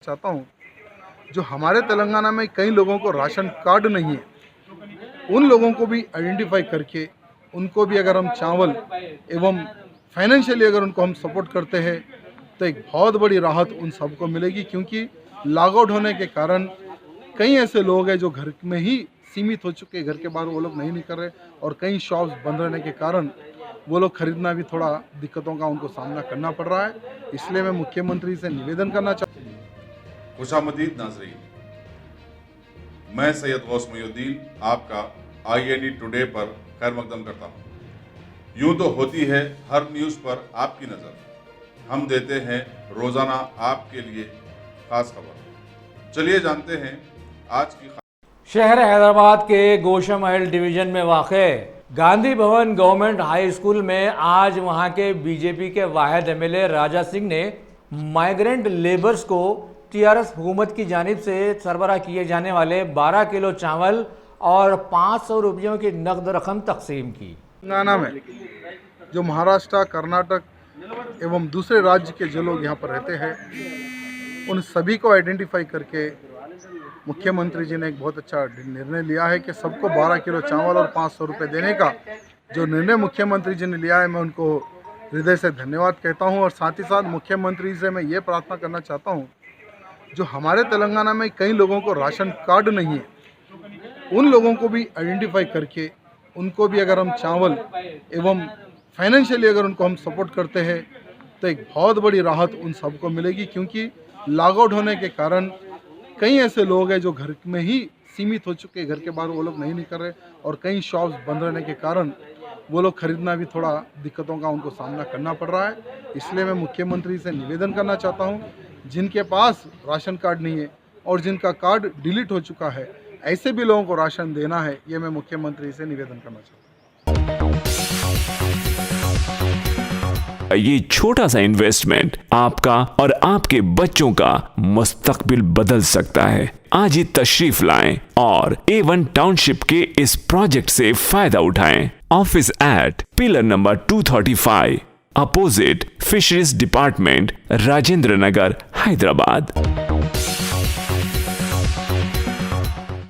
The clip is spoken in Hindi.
चाहता हूँ, जो हमारे तेलंगाना में कई लोगों को राशन कार्ड नहीं है, उन लोगों को भी आइडेंटिफाई करके उनको भी अगर हम चावल एवं फाइनेंशियली अगर उनको हम सपोर्ट करते हैं तो एक बहुत बड़ी राहत उन सबको मिलेगी। क्योंकि लॉकआउट होने के कारण कई ऐसे लोग हैं जो घर में ही सीमित हो चुके हैं, घर के बाहर वो लोग नहीं निकल रहे और कई शॉप्स बंद रहने के कारण वो लोग खरीदना भी थोड़ा दिक्कतों का उनको सामना करना पड़ रहा है। इसलिए मैं मुख्यमंत्री से निवेदन करना चाहता हूँ। खुशामदीद नाजरीन, मैं सैयद गौस मोइनुद्दीन आपका IND टुडे पर खैर मकदम करता हूँ। यूं तो होती है हर न्यूज़ पर आपकी नज़र, हम देते हैं रोज़ाना आपके लिए खास खबर। चलिए जानते हैं आज की शहर हैदराबाद के गोशा महल डिवीजन में वाक़े Gandhi Bhavan government high school में आज वहां के बीजेपी के वाहिद MLA राजा सिंह ने माइग्रेंट लेबर्स को TRS हुकूमत की जानिब से सरबराह किए जाने वाले 12 किलो चावल और 500 रुपयों की नकद रकम तकसीम की। तेलंगाना में जो महाराष्ट्र, कर्नाटक एवं दूसरे राज्य के जो लोग यहाँ पर रहते हैं, उन सभी को आइडेंटिफाई करके मुख्यमंत्री जी ने एक बहुत अच्छा निर्णय लिया है कि सबको 12 किलो चावल और 500 रुपये देने का जो निर्णय मुख्यमंत्री जी ने लिया है, मैं उनको हृदय से धन्यवाद कहता हूँ। और साथ ही साथ मुख्यमंत्री से मैं ये प्रार्थना करना चाहता हूँ, जो हमारे तेलंगाना में कई लोगों को राशन कार्ड नहीं है, उन लोगों को भी आइडेंटिफाई करके उनको भी अगर हम चावल एवं फाइनेंशियली अगर उनको हम सपोर्ट करते हैं तो एक बहुत बड़ी राहत उन सबको मिलेगी। क्योंकि लॉकआउट होने के कारण कई ऐसे लोग हैं जो घर में ही सीमित हो चुके हैं, घर के बाहर वो लोग नहीं निकल रहे और कई शॉप्स बंद रहने के कारण वो लोग खरीदना भी थोड़ा दिक्कतों का उनको सामना करना पड़ रहा है। इसलिए मैं मुख्यमंत्री से निवेदन करना चाहता हूँ, जिनके पास राशन कार्ड नहीं है और जिनका कार्ड डिलीट हो चुका है, ऐसे भी लोगों को राशन देना है, ये मैं मुख्यमंत्री से निवेदन करना चाहता हूँ। ये छोटा सा इन्वेस्टमेंट आपका और आपके बच्चों का मुस्तकबिल बदल सकता है। आज ही तशरीफ लाएं और A1 टाउनशिप के इस प्रोजेक्ट से फायदा उठाएं। Office at pillar number 235 opposite fisheries department, Rajendra Nagar, Hyderabad.